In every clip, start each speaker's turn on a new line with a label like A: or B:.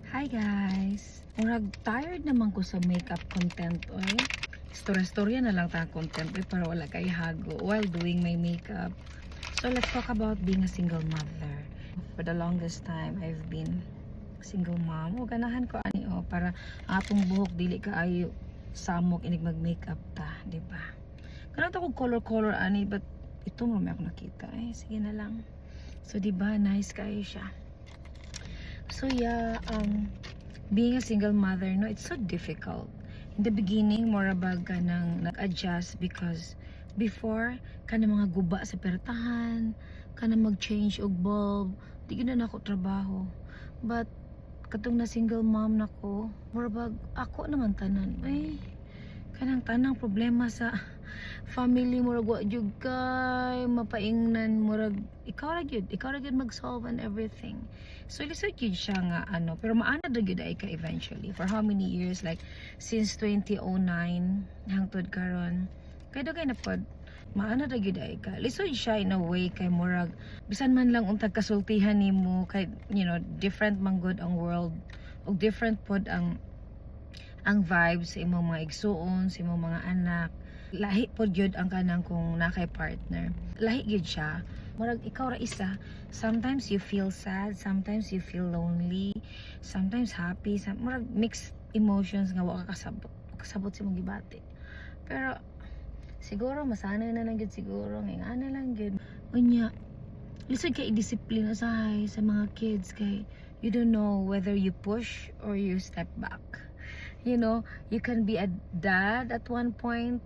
A: Hi guys! Murag tired naman ko sa makeup content oy. Storya-storya na lang ta content oy, para wala kay hago while doing my makeup. So let's talk about being a single mother. For the longest time, I've been single mom. O ganahan ko ani para atong buhok dili kaayo samok inig mag-makeup ta, di ba? Kana to kog color ani, but ito mo may ako nakita. Sige na lang. So di ba nice kayo siya. So yeah, being a single mother, no, it's so difficult. In the beginning, more abag ka nang nag-adjust because before, ka na mga guba sa pertahan, ka na mag-change og bulb, di gina na ako trabaho. But, katong na single mom na ko, more abag, ako naman tanan, kanang tanang problema sa family murag wa jud kay mapaingnan murag ikaw ra gyud mag-solve and everything. So lisod gyud siya nga pero maanad ra gyud ay ka eventually for how many years, like since 2009 hangtod karon kay dugay na pod maanad ra gyud ay ka. Lisod siya in a way kay murag bisan man lang untag kasultihan nimo kay different man good ang world og different pod ang vibes sa imong mga igsuon, sa imong mga anak. Lahi po gyud ang kanang kung nakay partner. Lahi gyud siya. Murag ikaw ra isa. Sometimes you feel sad, sometimes you feel lonely, sometimes happy, murag mixed emotions nga wa ka kasabot sa imong gibati. Pero siguro masanay na lang gyud siguro nga ana lang gyud. Unya, lisod kay i-discipline usahay sa mga kids kay you don't know whether you push or you step back. You can be a dad at one point,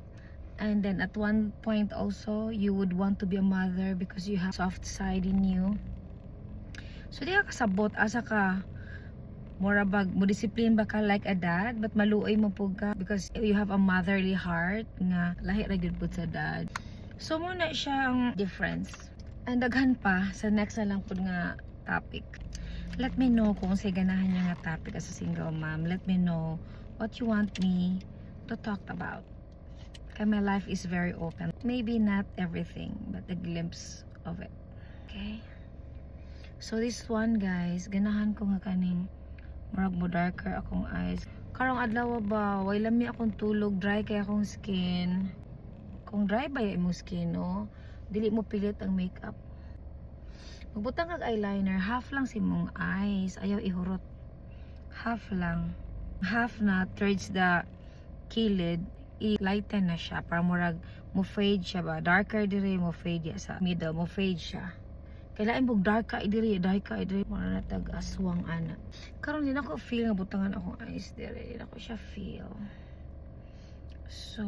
A: and then at one point also you would want to be a mother because you have soft side in you. So di ka kasabot asa ka morabag mo discipline ba ka like a dad, but maluoy mo pug ka because you have a motherly heart nga lahi ra gyud pud sa dad. So muna siya ang difference. And daghan pa sa next na lang pud nga topic. Let me know kung say ganahan niya nga topic as a single mom. Let me know what you want me to talk about. Kaya my life is very open. Maybe not everything, but a glimpse of it. Okay? So this one guys, ganahan ko nga kaning murag mo darker akong eyes. Karong adlaw ba, way lami akong tulog, dry kay akong skin. Kung dry ba yung imong skin, no? Dili mo pilit ang makeup. Magbutang kag eyeliner, half lang si mong eyes. Ayaw ihurot. Half lang. Half na towards the kilid, i-lighten na siya para murag mo fade siya ba. Darker diri mo fade ya sa middle, mo fade siya. Kailangan bug dark ka diri, mura na tag aswang ana. Karon din ako feel nga butangan akong eyes diri. Ako siya feel. So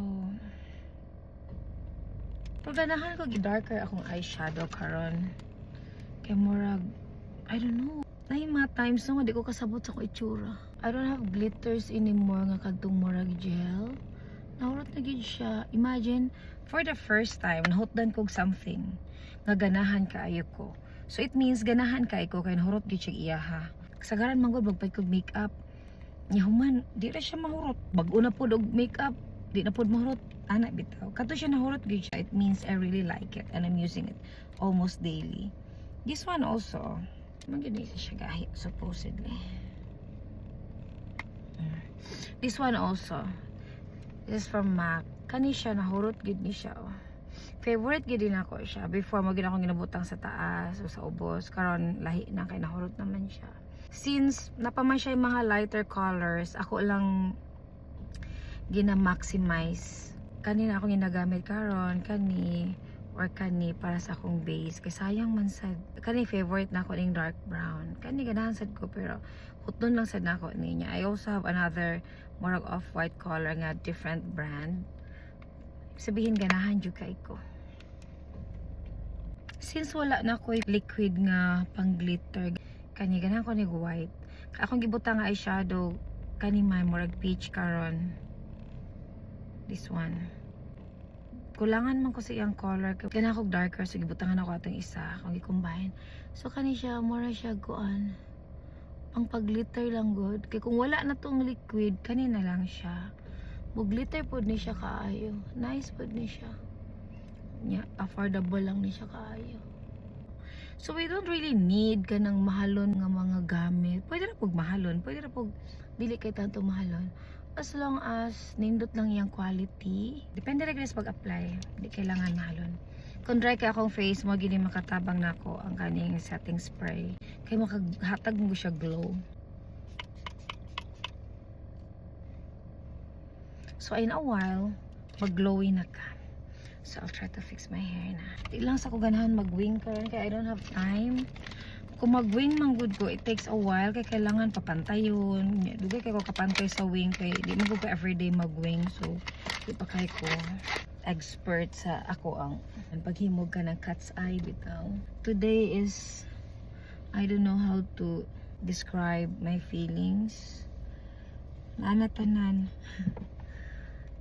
A: paganahan ko darker akong eyeshadow karon. Kay murag, I don't know. Na yung mga times na di ko kasabot sa akong itsura. I don't have glitters anymore nga kadtong murag gel. Nahurot na gid siya. Imagine, for the first time, nahutdan kog something nga ganahan kaayo ko. So it means ganahan kaayo ko kay nahurot gid siya iyaha. Kasagaran man gud magpay kog makeup. Nya human, di ra siya mahurot. Bag-o na pod og makeup, di na pod mahurot. Ana bitaw. Kadto siya nahurot gid siya. It means I really like it and I'm using it almost daily. This one also, maganda siya gahi, supposedly. This one also, this is from MAC. Kani siya, nahurot gid ni siya. Favorite gid din ako siya. Before, magina akong ginabutang sa taas o sa ubos. Karon lahi na kay nahurot naman siya. Since, napaman siya yung mga lighter colors, ako lang gina-maximize. Kanina ako ginagamit karon, kani para sa akong base. Kay sayang man sad. Kani favorite na ako ning dark brown. Kani ganahan sad ko pero hutnon lang sad nako niya. I also have another more off-white color nga different brand. Sabihin ganahan jud kay ko. Since wala na ko liquid nga pang glitter, kani ganahan ko ning white. Akong gibutang nga eyeshadow kani man murag peach karon. This one. Kulangan man ko sa iyang color. Kaya ako darker. So, gibutangan ako atong isa. Kung i-combine. So, kani siya, mura siya kuan. Ang pag-glitter lang good. Kaya kung wala na tong liquid, kani na lang siya. Mag-glitter po ni siya kaayo. Nice po ni siya. Yeah, affordable lang ni siya kaayo. So we don't really need ka ng mahalon nga mga gamit. Pwede na pog mahalon, pwede na pog dili kay tanto mahalon. As long as nindot lang yung quality. Depende rin sa pag-apply. Hindi kailangan mahalon. Kung dry ka akong face mo, gini makatabang na ako ang kaning setting spray. Kaya makahatag mo siya glow. So in a while, mag-glowy na ka. So I'll try to fix my hair na. Di lang sa ko ganahan mag-wing karon kaya I don't have time. Kung mag-wing man good ko, it takes a while kaya kailangan papantayon. Dugay kay ko kapantay sa wing kay di mo ko everyday mag-wing. So di pa kay ko expert sa ako ang paghimog ka ng cat's eye bitaw. Today is I don't know how to describe my feelings. Naanatanan.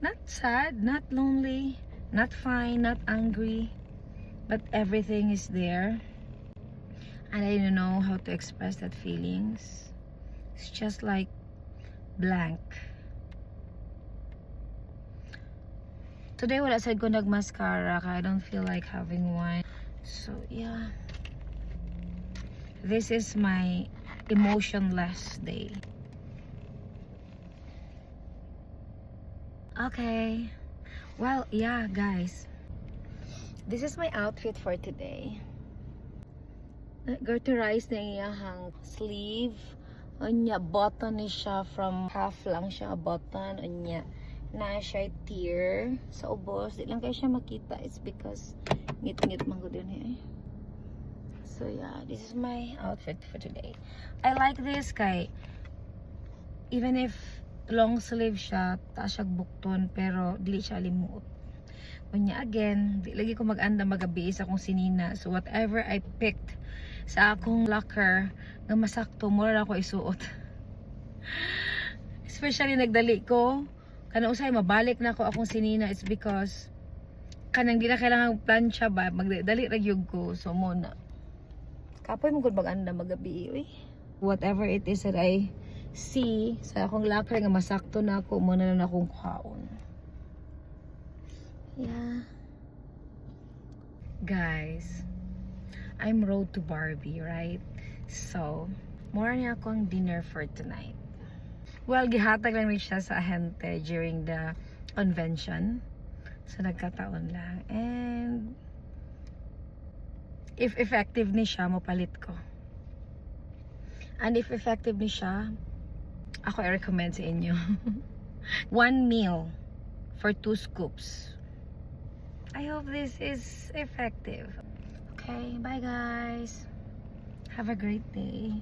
A: Not sad, not lonely, not fine, not angry, but everything is there. And I don't know how to express that feelings. It's just like blank. Today wala sad ko nag-mascara kaya I don't feel like having one. So yeah. This is my emotionless day. Okay. Well, yeah, guys. This is my outfit for today. Garterize na iyahang sleeve. Anya, button ni siya from half lang siya button. Anya, na siya tier sa ubos. Di lang kayo siya makita. It's because ngit-ngit man ko din eh. So yeah, this is my outfit for today. I like this kay even if long sleeve siya, taas siya bukton, pero dili siya limuot. Kunya again, di lagi ko mag-anda magabi sa akong sinina. So whatever I picked sa akong locker nga masakto, mura ako isuot. Especially nagdali ko, kanang usay mabalik na ako akong sinina, it's because kanang di na kailangan plancha ba, magdali ragyog ko. So muna. Kapoy mo gud mag-anda magabi, uy. Whatever it is that I see sa akong locker nga masakto na ako, muna na akong kuhaon. Yeah. Guys, I'm road to Barbie, right? So, more niya ako ang dinner for tonight. Well, gihatag lang rin siya sa ahente during the convention. So, nagkataon lang. And, if effective ni siya, mapalit ko. And if effective ni siya, ako i-recommend sa inyo. 1 meal for 2 scoops. I hope this is effective. Okay, bye guys. Have a great day.